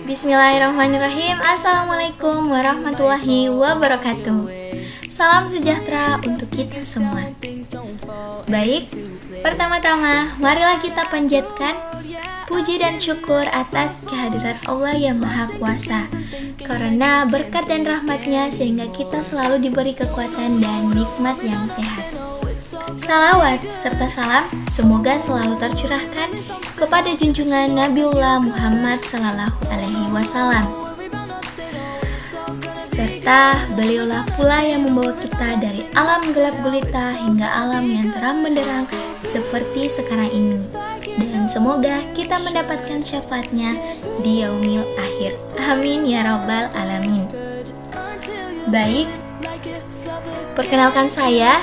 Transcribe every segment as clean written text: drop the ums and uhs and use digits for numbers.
Bismillahirrahmanirrahim. Assalamualaikum warahmatullahi wabarakatuh. Salam sejahtera untuk kita semua. Baik, pertama-tama marilah kita panjatkan puji dan syukur atas kehadirat Allah yang Maha Kuasa, karena berkat dan rahmatnya sehingga kita selalu diberi kekuatan dan nikmat yang sehat. Salawat serta salam semoga selalu tercurahkan kepada junjungan Nabiullah Muhammad Sallallahu Alaihi Wasallam, serta beliaulah pula yang membawa kita dari alam gelap gulita hingga alam yang terang benderang seperti sekarang ini. Dan semoga kita mendapatkan syafaatnya di yaumil akhir. Amin ya rabbal alamin. Baik, perkenalkan, saya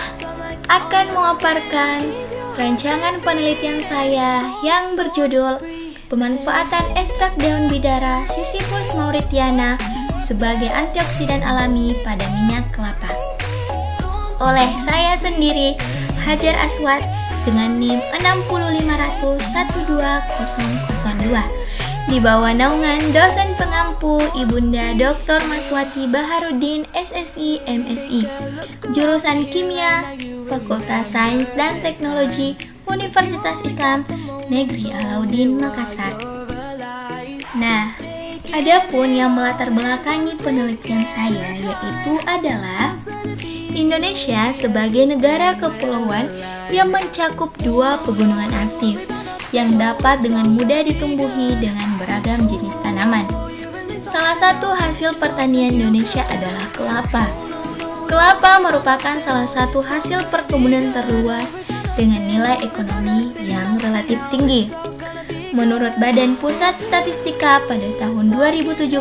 akan memaparkan rancangan penelitian saya yang berjudul Pemanfaatan ekstrak daun bidara Sisyphus mauritiana sebagai antioksidan alami pada minyak kelapa, oleh saya sendiri, Hajar Aswad, dengan NIM 60500-12002, di bawah naungan dosen pengampu Ibunda Dr. Maswati Baharudin SSI MSI, jurusan Kimia, Fakultas Sains dan Teknologi Universitas Islam Negeri Alauddin Makassar. Nah, adapun yang melatar belakangi penelitian saya yaitu adalah Indonesia sebagai negara kepulauan yang mencakup 2 pegunungan aktif yang dapat dengan mudah ditumbuhi dengan beragam jenis tanaman. Salah satu hasil pertanian Indonesia adalah kelapa. Kelapa merupakan salah satu hasil perkebunan terluas dengan nilai ekonomi yang relatif tinggi. Menurut Badan Pusat Statistika pada tahun 2017,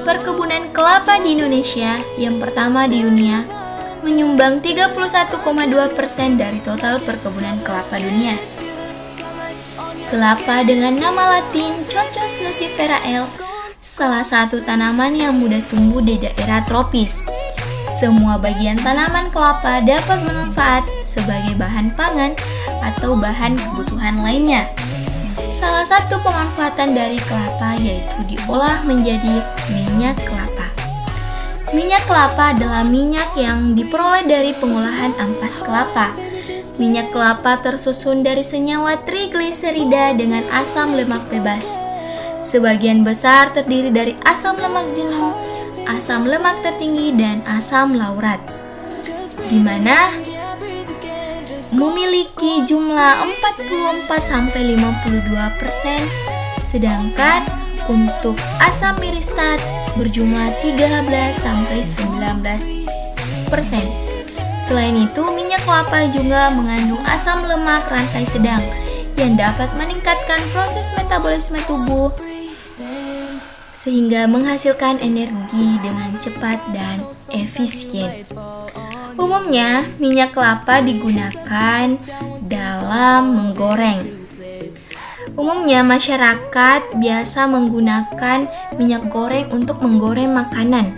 perkebunan kelapa di Indonesia yang pertama di dunia menyumbang 31,2% dari total perkebunan kelapa dunia. Kelapa dengan nama latin Cocos nucifera L, salah satu tanaman yang mudah tumbuh di daerah tropis. Semua bagian tanaman kelapa dapat bermanfaat sebagai bahan pangan atau bahan kebutuhan lainnya. Salah satu pemanfaatan dari kelapa yaitu diolah menjadi minyak kelapa. Minyak kelapa adalah minyak yang diperoleh dari pengolahan ampas kelapa. Minyak kelapa tersusun dari senyawa trigliserida dengan asam lemak bebas. Sebagian besar terdiri dari asam lemak jenuh, asam lemak tertinggi, dan asam laurat, di mana memiliki jumlah 44-52%, sedangkan untuk asam miristat berjumlah 13-19%. Selain itu, minyak kelapa juga mengandung asam lemak rantai sedang yang dapat meningkatkan proses metabolisme tubuh sehingga menghasilkan energi dengan cepat dan efisien. Umumnya, minyak kelapa digunakan dalam menggoreng. Umumnya, masyarakat biasa menggunakan minyak goreng untuk menggoreng makanan,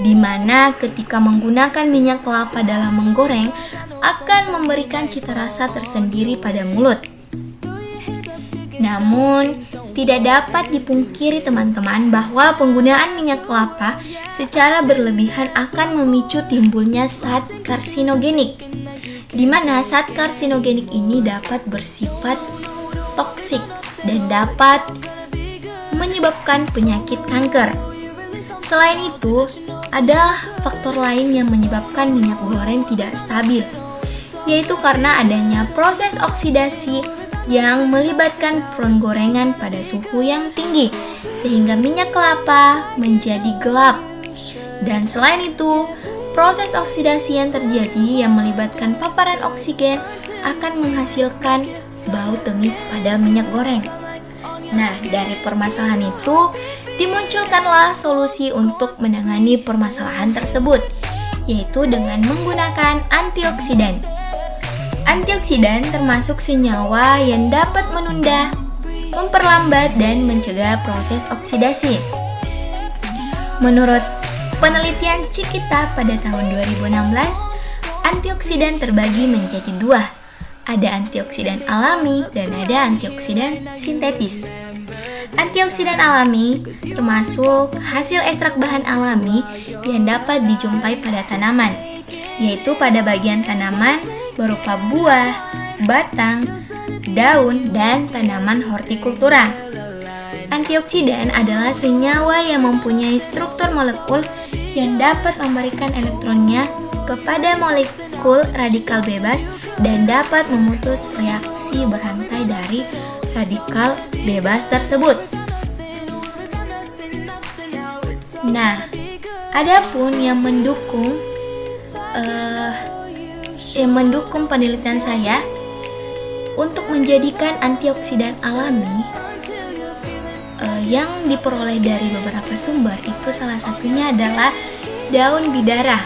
di mana ketika menggunakan minyak kelapa dalam menggoreng akan memberikan cita rasa tersendiri pada mulut. Namun, tidak dapat dipungkiri teman-teman bahwa penggunaan minyak kelapa secara berlebihan akan memicu timbulnya zat karsinogenik, di mana zat karsinogenik ini dapat bersifat toksik dan dapat menyebabkan penyakit kanker. Selain itu, ada faktor lain yang menyebabkan minyak goreng tidak stabil, yaitu karena adanya proses oksidasi yang melibatkan penggorengan pada suhu yang tinggi sehingga minyak kelapa menjadi gelap. Dan selain itu, proses oksidasi yang terjadi yang melibatkan paparan oksigen akan menghasilkan bau tengik pada minyak goreng. Nah, dari permasalahan itu dimunculkanlah solusi untuk menangani permasalahan tersebut, yaitu dengan menggunakan antioksidan. Antioksidan termasuk senyawa yang dapat menunda, memperlambat, dan mencegah proses oksidasi. Menurut penelitian Cikita pada tahun 2016, antioksidan terbagi menjadi 2. Ada antioksidan alami dan ada antioksidan sintetis. Antioksidan alami termasuk hasil ekstrak bahan alami yang dapat dijumpai pada tanaman, yaitu pada bagian tanaman berupa buah, batang, daun, dan tanaman hortikultura. Antioksidan adalah senyawa yang mempunyai struktur molekul yang dapat memberikan elektronnya kepada molekul radikal bebas dan dapat memutus reaksi berantai dari radikal bebas tersebut. Nah, adapun yang mendukung penelitian saya untuk menjadikan antioksidan alami yang diperoleh dari beberapa sumber, itu salah satunya adalah daun bidara,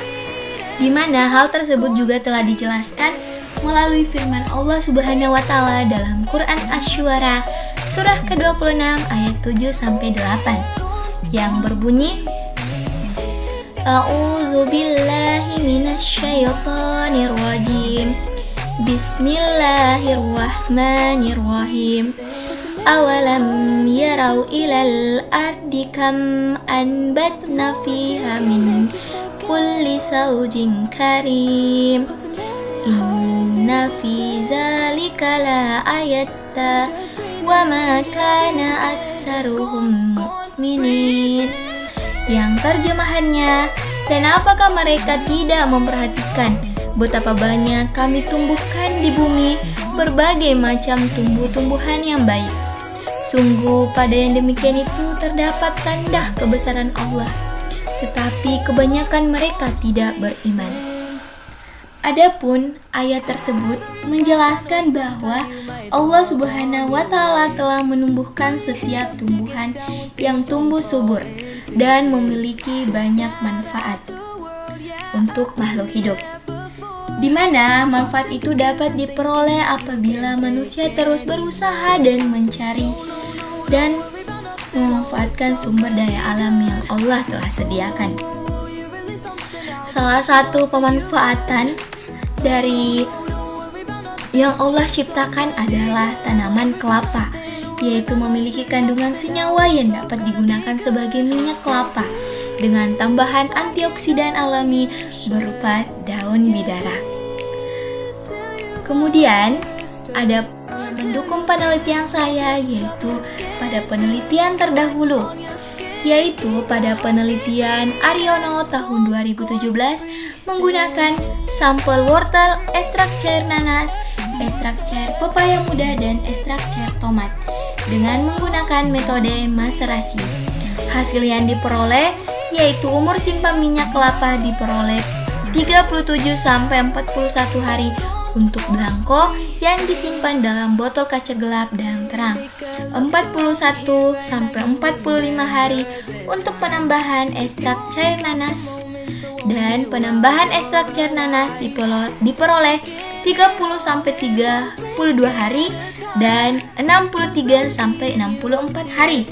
di mana hal tersebut juga telah dijelaskan melalui firman Allah Subhanahu wa taala dalam Quran Asy-Syu'ara surah ke-26 ayat 7-8 yang berbunyi, A'udzu billahi minasyaitonir rajim. Bismillahirrahmanirrahim. Awalam yarau ilal ardi kam anbatna fiha min kulli zawjin karim. Inna fi zalika la ayatta wa ma kana aksaruhum mu'minin. Yang terjemahannya, dan apakah mereka tidak memperhatikan betapa banyak kami tumbuhkan di bumi berbagai macam tumbuh-tumbuhan yang baik. Sungguh pada yang demikian itu terdapat tanda kebesaran Allah, tetapi kebanyakan mereka tidak beriman. Adapun ayat tersebut menjelaskan bahwa Allah Subhanahu wa taala telah menumbuhkan setiap tumbuhan yang tumbuh subur dan memiliki banyak manfaat untuk makhluk hidup, di mana manfaat itu dapat diperoleh apabila manusia terus berusaha dan mencari dan memanfaatkan sumber daya alam yang Allah telah sediakan. Salah satu pemanfaatan dari yang Allah ciptakan adalah tanaman kelapa, yaitu memiliki kandungan senyawa yang dapat digunakan sebagai minyak kelapa dengan tambahan antioksidan alami berupa daun bidara. Kemudian ada yang mendukung penelitian saya, yaitu pada penelitian terdahulu, yaitu pada penelitian Aryono tahun 2017 menggunakan sampel wortel, ekstrak cair nanas, ekstrak cair pepaya muda, dan ekstrak cair tomat dengan menggunakan metode maserasi. Hasil yang diperoleh yaitu umur simpan minyak kelapa diperoleh 37-41 hari untuk belangko yang disimpan dalam botol kaca gelap dan terang, 41-45 hari untuk penambahan ekstrak cair nanas, dan penambahan ekstrak cair nanas diperoleh 30-32 hari dan 63-64 hari.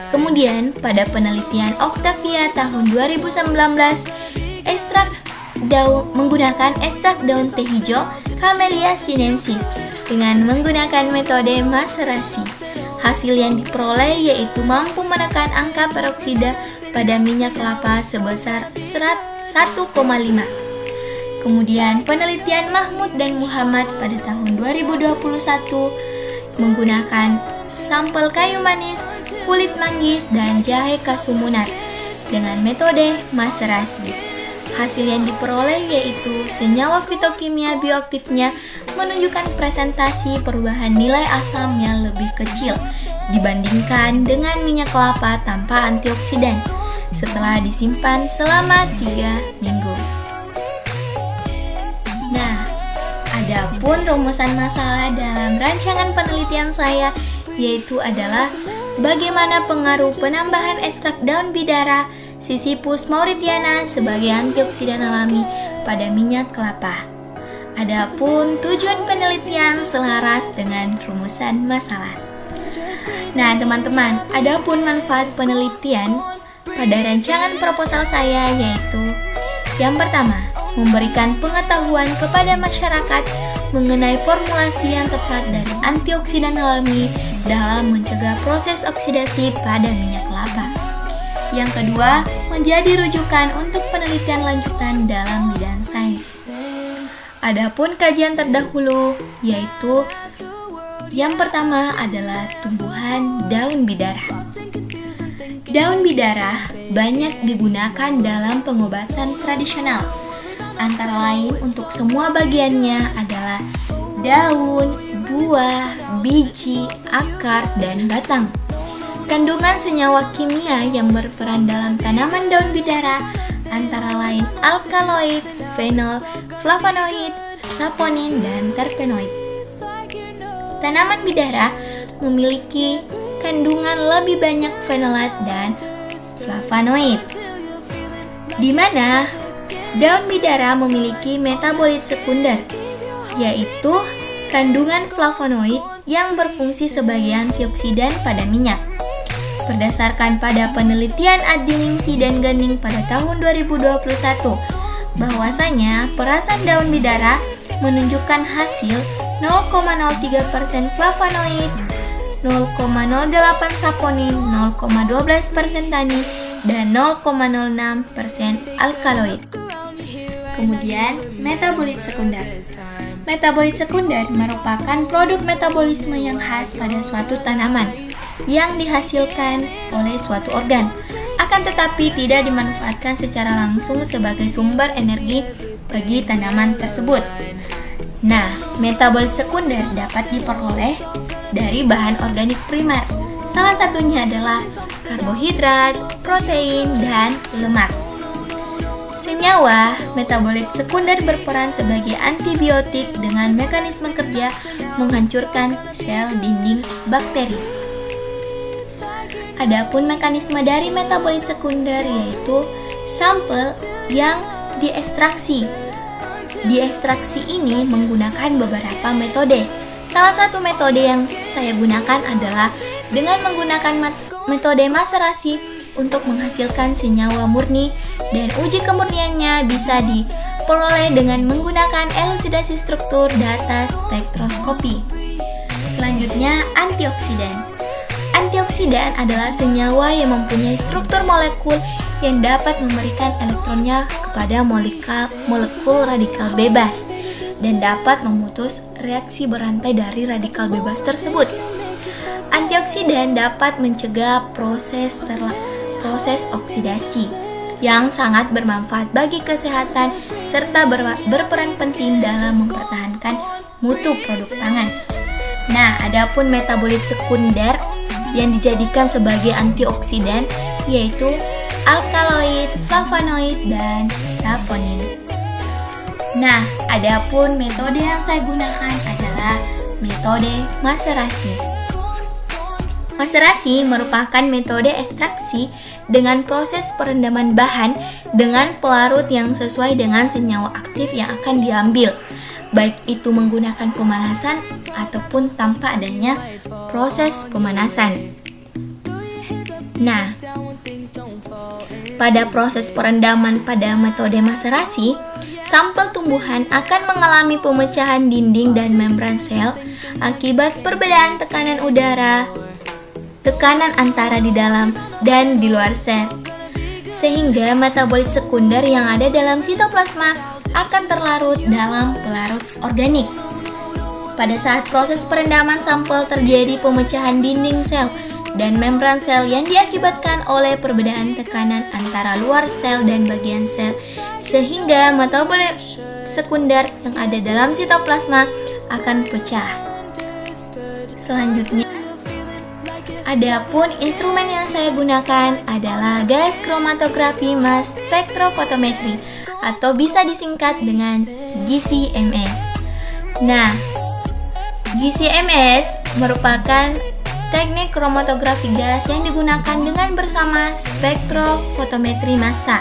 Kemudian pada penelitian Octavia tahun 2019, ekstrak daun menggunakan ekstrak daun teh hijau Camellia sinensis dengan menggunakan metode maserasi. Hasil yang diperoleh yaitu mampu menekan angka peroksida pada minyak kelapa sebesar 1,5. Kemudian penelitian Mahmud dan Muhammad pada tahun 2021 menggunakan sampel kayu manis, kulit manggis, dan jahe kasumunar dengan metode maserasi. Hasil yang diperoleh yaitu senyawa fitokimia bioaktifnya menunjukkan presentasi perubahan nilai asam yang lebih kecil dibandingkan dengan minyak kelapa tanpa antioksidan setelah disimpan selama 3 minggu. Nah, adapun rumusan masalah dalam rancangan penelitian saya yaitu adalah bagaimana pengaruh penambahan ekstrak daun bidara Sisyphus mauritiana sebagai antioksidan alami pada minyak kelapa. Adapun tujuan penelitian selaras dengan rumusan masalah. Nah, teman-teman, adapun manfaat penelitian pada rancangan proposal saya yaitu yang pertama, memberikan pengetahuan kepada masyarakat mengenai formulasi yang tepat dari antioksidan alami dalam mencegah proses oksidasi pada minyak kelapa. Yang kedua, menjadi rujukan untuk penelitian lanjutan dalam bidang sains. Adapun kajian terdahulu yaitu yang pertama adalah tumbuhan daun bidara. Daun bidara banyak digunakan dalam pengobatan tradisional. Antara lain untuk semua bagiannya adalah daun, buah, biji, akar, dan batang. Kandungan senyawa kimia yang berperan dalam tanaman daun bidara antara lain alkaloid, fenol, flavonoid, saponin, dan terpenoid. Tanaman bidara memiliki kandungan lebih banyak fenolat dan flavonoid, di mana daun bidara memiliki metabolit sekunder, yaitu kandungan flavonoid yang berfungsi sebagai antioksidan pada minyak. Berdasarkan pada penelitian Adiningsi dan Ganing pada tahun 2021, bahwasanya perasan daun bidara menunjukkan hasil 0,03% flavonoid, 0,08 saponin, 0,12% tannin, dan 0,06% alkaloid. Kemudian, metabolit sekunder. Metabolit sekunder merupakan produk metabolisme yang khas pada suatu tanaman yang dihasilkan oleh suatu organ, akan tetapi tidak dimanfaatkan secara langsung sebagai sumber energi bagi tanaman tersebut. Nah, metabolit sekunder dapat diperoleh dari bahan organik primer. Salah satunya adalah karbohidrat, protein, dan lemak. Senyawa metabolit sekunder berperan sebagai antibiotik dengan mekanisme kerja menghancurkan sel dinding bakteri. Adapun mekanisme dari metabolit sekunder yaitu sampel yang diekstraksi. Diekstraksi ini menggunakan beberapa metode. Salah satu metode yang saya gunakan adalah dengan menggunakan metode maserasi untuk menghasilkan senyawa murni, dan uji kemurniannya bisa diperoleh dengan menggunakan elusidasi struktur data spektroskopi. Selanjutnya, antioksidan. Antioksidan adalah senyawa yang mempunyai struktur molekul yang dapat memberikan elektronnya kepada molekul radikal bebas dan dapat memutus reaksi berantai dari radikal bebas tersebut. Antioksidan dapat mencegah proses oksidasi yang sangat bermanfaat bagi kesehatan serta berperan penting dalam mempertahankan mutu produk pangan. Nah, adapun metabolit sekunder yang dijadikan sebagai antioksidan yaitu alkaloid, flavonoid, dan saponin. Nah, adapun metode yang saya gunakan adalah metode maserasi. Maserasi merupakan metode ekstraksi dengan proses perendaman bahan dengan pelarut yang sesuai dengan senyawa aktif yang akan diambil, baik itu menggunakan pemanasan ataupun tanpa adanya proses pemanasan. Nah, pada proses perendaman pada metode maserasi, sampel tumbuhan akan mengalami pemecahan dinding dan membran sel akibat perbedaan tekanan udara, tekanan antara di dalam dan di luar sel, sehingga metabolit sekunder yang ada dalam sitoplasma akan terlarut dalam pelarut organik. Pada saat proses perendaman sampel terjadi pemecahan dinding sel dan membran sel yang diakibatkan oleh perbedaan tekanan antara luar sel dan bagian sel, sehingga metabolit sekunder yang ada dalam sitoplasma akan pecah. Selanjutnya, adapun instrumen yang saya gunakan adalah gas kromatografi mass spektrofotometri atau bisa disingkat dengan GC-MS. Nah, GC-MS merupakan teknik kromatografi gas yang digunakan dengan bersama spektrofotometri massa,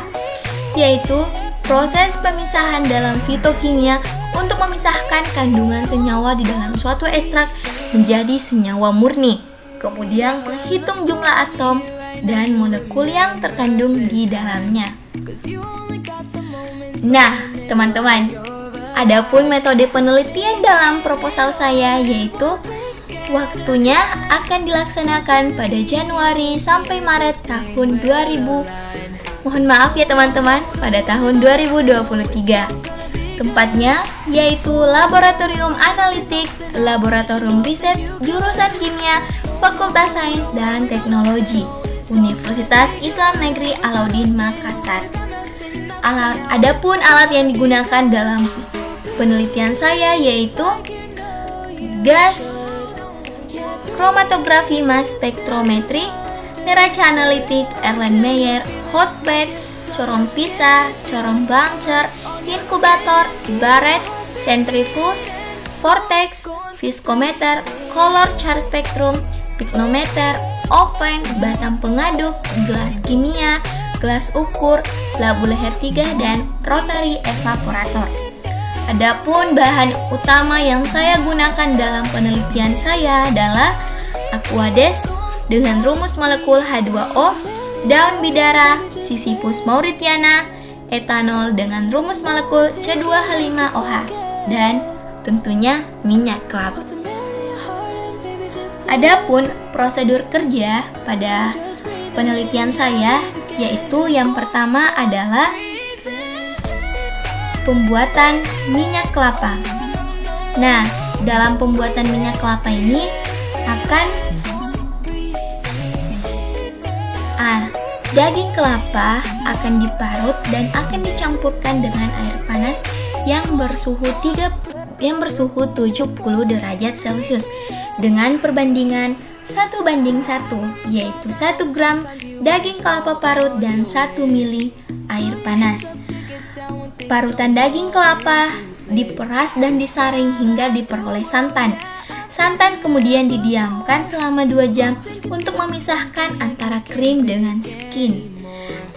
yaitu proses pemisahan dalam fitokimia untuk memisahkan kandungan senyawa di dalam suatu ekstrak menjadi senyawa murni. Kemudian menghitung jumlah atom dan molekul yang terkandung di dalamnya. Nah, teman-teman. Adapun metode penelitian dalam proposal saya yaitu waktunya akan dilaksanakan pada Januari sampai Maret tahun 2000. Mohon maaf ya teman-teman, pada tahun 2023. Tempatnya yaitu Laboratorium Analitik, Laboratorium Riset, Jurusan Kimia, Fakultas Sains dan Teknologi, Universitas Islam Negeri Alauddin Makassar. Adapun alat yang digunakan dalam penelitian saya yaitu gas kromatografi mass spektrometri, neraca analitik, Erlenmeyer, hot plate, corong pisah, corong buncher, inkubator, baret, centrifuge, vortex, viskometer, color chart spectrum, pignometer, oven, batang pengaduk, gelas kimia, gelas ukur, labu leher 3 dan rotary evaporator. Adapun bahan utama yang saya gunakan dalam penelitian saya adalah Aquades dengan rumus molekul H2O, daun bidara, Sisyphus mauritiana, etanol dengan rumus molekul C2H5OH, dan tentunya minyak kelapa. Adapun prosedur kerja pada penelitian saya yaitu yang pertama adalah pembuatan minyak kelapa. Nah, dalam pembuatan minyak kelapa ini daging kelapa akan diparut dan akan dicampurkan dengan air panas yang bersuhu 70 derajat Celcius dengan perbandingan 1:1, yaitu 1 gram daging kelapa parut dan 1 mili air panas. Parutan daging kelapa diperas dan disaring hingga diperoleh santan. Santan kemudian didiamkan selama 2 jam untuk memisahkan antara krim dengan skin.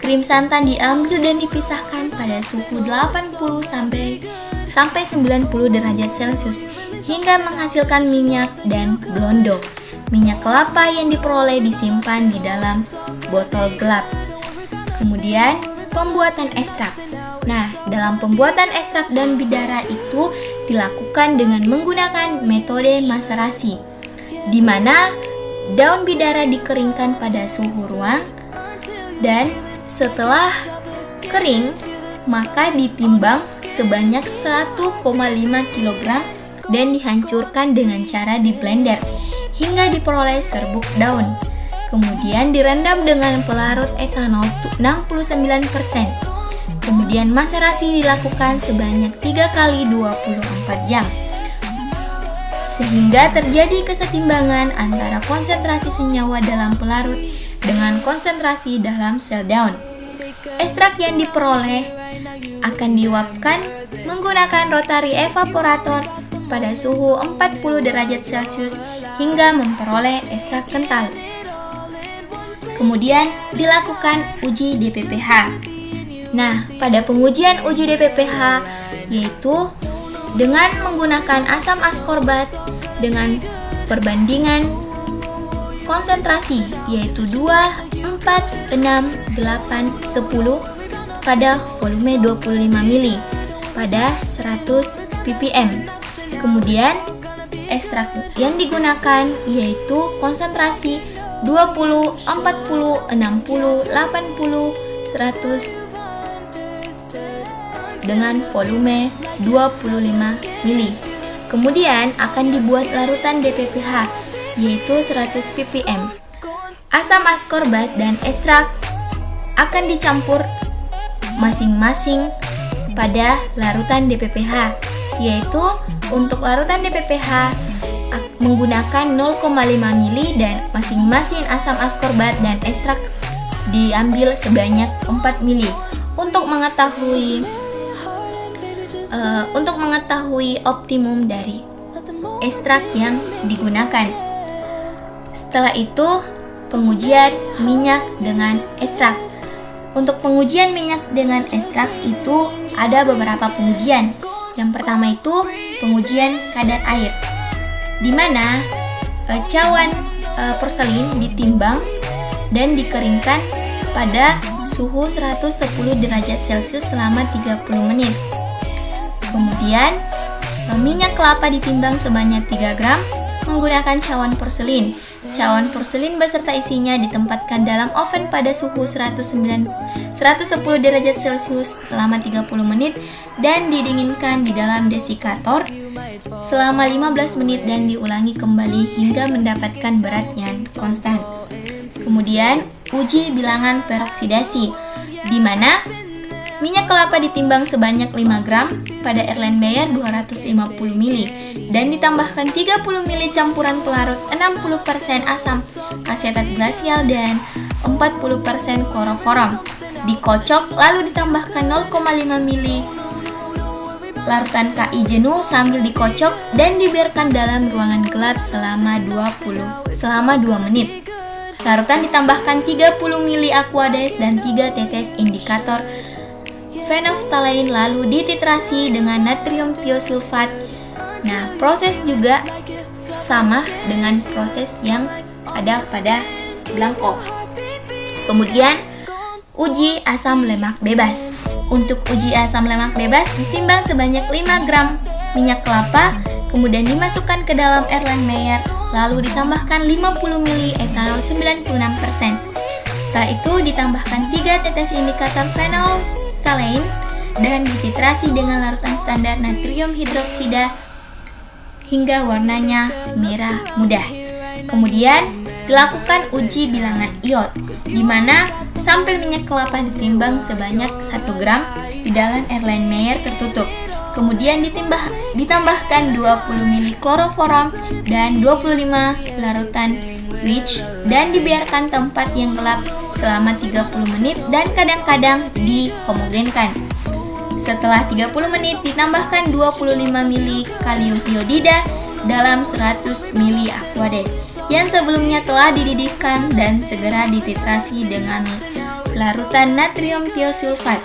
Krim santan diambil dan dipisahkan pada suhu 80 sampai 90 derajat Celcius hingga menghasilkan minyak dan blondo. Minyak kelapa yang diperoleh disimpan di dalam botol gelap. Kemudian pembuatan ekstrak. Nah, dalam pembuatan ekstrak daun bidara itu dilakukan dengan menggunakan metode maserasi, di mana daun bidara dikeringkan pada suhu ruang dan setelah kering maka ditimbang sebanyak 1,5 kg dan dihancurkan dengan cara di blender hingga diperoleh serbuk daun. Kemudian direndam dengan pelarut etanol 69%. Kemudian maserasi dilakukan sebanyak 3 kali 24 jam sehingga terjadi kesetimbangan antara konsentrasi senyawa dalam pelarut dengan konsentrasi dalam sel daun. Ekstrak yang diperoleh akan diuapkan menggunakan rotary evaporator pada suhu 40 derajat Celcius hingga memperoleh ekstrak kental. Kemudian dilakukan uji DPPH. Nah, pada pengujian uji DPPH yaitu dengan menggunakan asam askorbat dengan perbandingan konsentrasi yaitu 2, 4, 6, 8, 10 pada volume 25 mili pada 100 ppm. Kemudian ekstrak yang digunakan yaitu konsentrasi 20, 40, 60, 80, 100 dengan volume 25 mili. Kemudian akan dibuat larutan DPPH yaitu 100 ppm. Asam askorbat dan ekstrak akan dicampur masing-masing pada larutan DPPH, yaitu untuk larutan DPPH menggunakan 0,5 mili dan masing-masing asam askorbat dan ekstrak diambil sebanyak 4 mili untuk mengetahui optimum dari ekstrak yang digunakan. Setelah itu, pengujian minyak dengan ekstrak. Untuk pengujian minyak dengan ekstrak itu ada beberapa pengujian. Yang pertama itu pengujian kadar air, di mana cawan porselin ditimbang dan dikeringkan pada suhu 110 derajat Celcius selama 30 menit. Kemudian, minyak kelapa ditimbang sebanyak 3 gram menggunakan cawan porselin. Cawan porselin beserta isinya ditempatkan dalam oven pada suhu 110 derajat Celcius selama 30 menit dan didinginkan di dalam desikator selama 15 menit dan diulangi kembali hingga mendapatkan berat yang konstan. Kemudian, uji bilangan peroksidasi, di mana minyak kelapa ditimbang sebanyak 5 gram pada Erlenmeyer 250 ml dan ditambahkan 30 ml campuran pelarut 60% asam asetat glasial dan 40% kloroform. Dikocok lalu ditambahkan 0,5 ml larutan Ki jenuh sambil dikocok dan dibiarkan dalam ruangan gelap selama 2 menit. Larutan ditambahkan 30 ml aquades dan 3 tetes indikator phenolphthalein lalu dititrasi dengan natrium tiosulfat. Nah, proses juga sama dengan proses yang ada pada belangko. Kemudian, uji asam lemak bebas. Untuk uji asam lemak bebas ditimbang sebanyak 5 gram minyak kelapa, kemudian dimasukkan ke dalam Erlenmeyer, lalu ditambahkan 50 ml etanol 96%. Setelah itu ditambahkan 3 tetes indikator phenolphthalein dan dititrasi dengan larutan standar natrium hidroksida hingga warnanya merah muda. Kemudian dilakukan uji bilangan iod, di mana sampel minyak kelapa ditimbang sebanyak 1 gram di dalam Erlenmeyer tertutup. Kemudian ditambahkan 20 ml kloroform dan 25 larutan bleach dan dibiarkan tempat yang gelap selama 30 menit dan kadang-kadang dihomogenkan. Setelah 30 menit ditambahkan 25 ml kalium iodida dalam 100 ml aquades yang sebelumnya telah dididihkan dan segera dititrasi dengan larutan natrium tiosulfat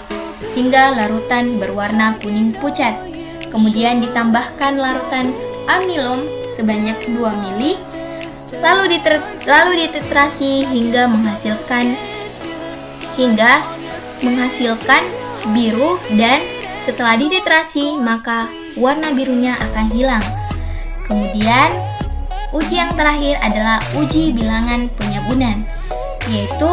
hingga larutan berwarna kuning pucat. Kemudian ditambahkan larutan amilum sebanyak 2 ml lalu dititrasi hingga menghasilkan biru, dan setelah dititrasi maka warna birunya akan hilang. Kemudian uji yang terakhir adalah uji bilangan penyabunan, yaitu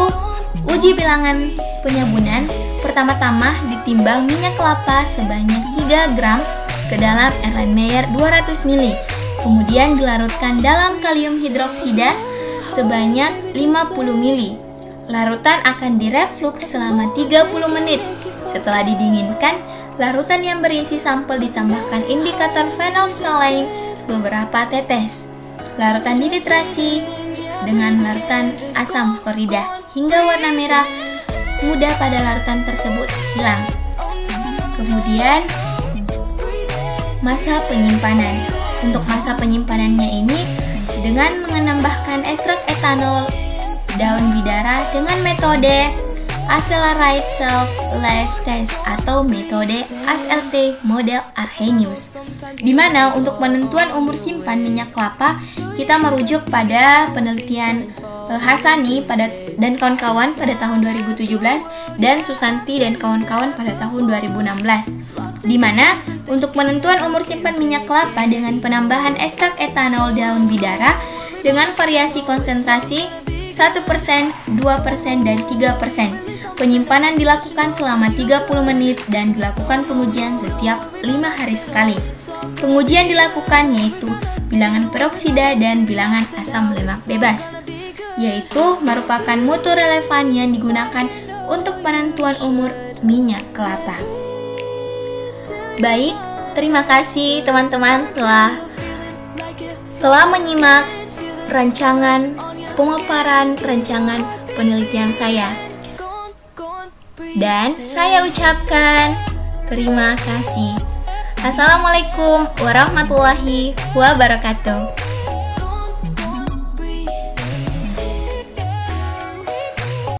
uji bilangan penyabunan. Pertama-tama ditimbang minyak kelapa sebanyak 3 gram ke dalam Erlenmeyer 200 ml, kemudian dilarutkan dalam kalium hidroksida sebanyak 50 ml. Larutan akan direflux selama 30 menit. Setelah didinginkan, larutan yang berisi sampel ditambahkan indikator phenolphthalein beberapa tetes. Larutan dititrasi dengan larutan asam klorida hingga warna merah muda pada larutan tersebut hilang. Kemudian masa penyimpanan. Untuk masa penyimpanannya ini dengan menambahkan ekstrak etanol daun bidara dengan metode Accelerated Shelf Life Test atau metode ASLT model Arrhenius, di mana untuk penentuan umur simpan minyak kelapa kita merujuk pada penelitian Hasani dan kawan-kawan pada tahun 2017 dan Susanti dan kawan-kawan pada tahun 2016, di mana untuk penentuan umur simpan minyak kelapa dengan penambahan ekstrak etanol daun bidara dengan variasi konsentrasi 1%, 2%, dan 3%. Penyimpanan dilakukan selama 30 menit dan dilakukan pengujian setiap 5 hari sekali. Pengujian dilakukan yaitu bilangan peroksida dan bilangan asam lemak bebas, yaitu merupakan mutu relevan yang digunakan untuk penentuan umur minyak kelapa. Baik, terima kasih teman-teman telah menyimak pemaparan rancangan penelitian saya. Dan saya ucapkan terima kasih. Assalamualaikum warahmatullahi wabarakatuh.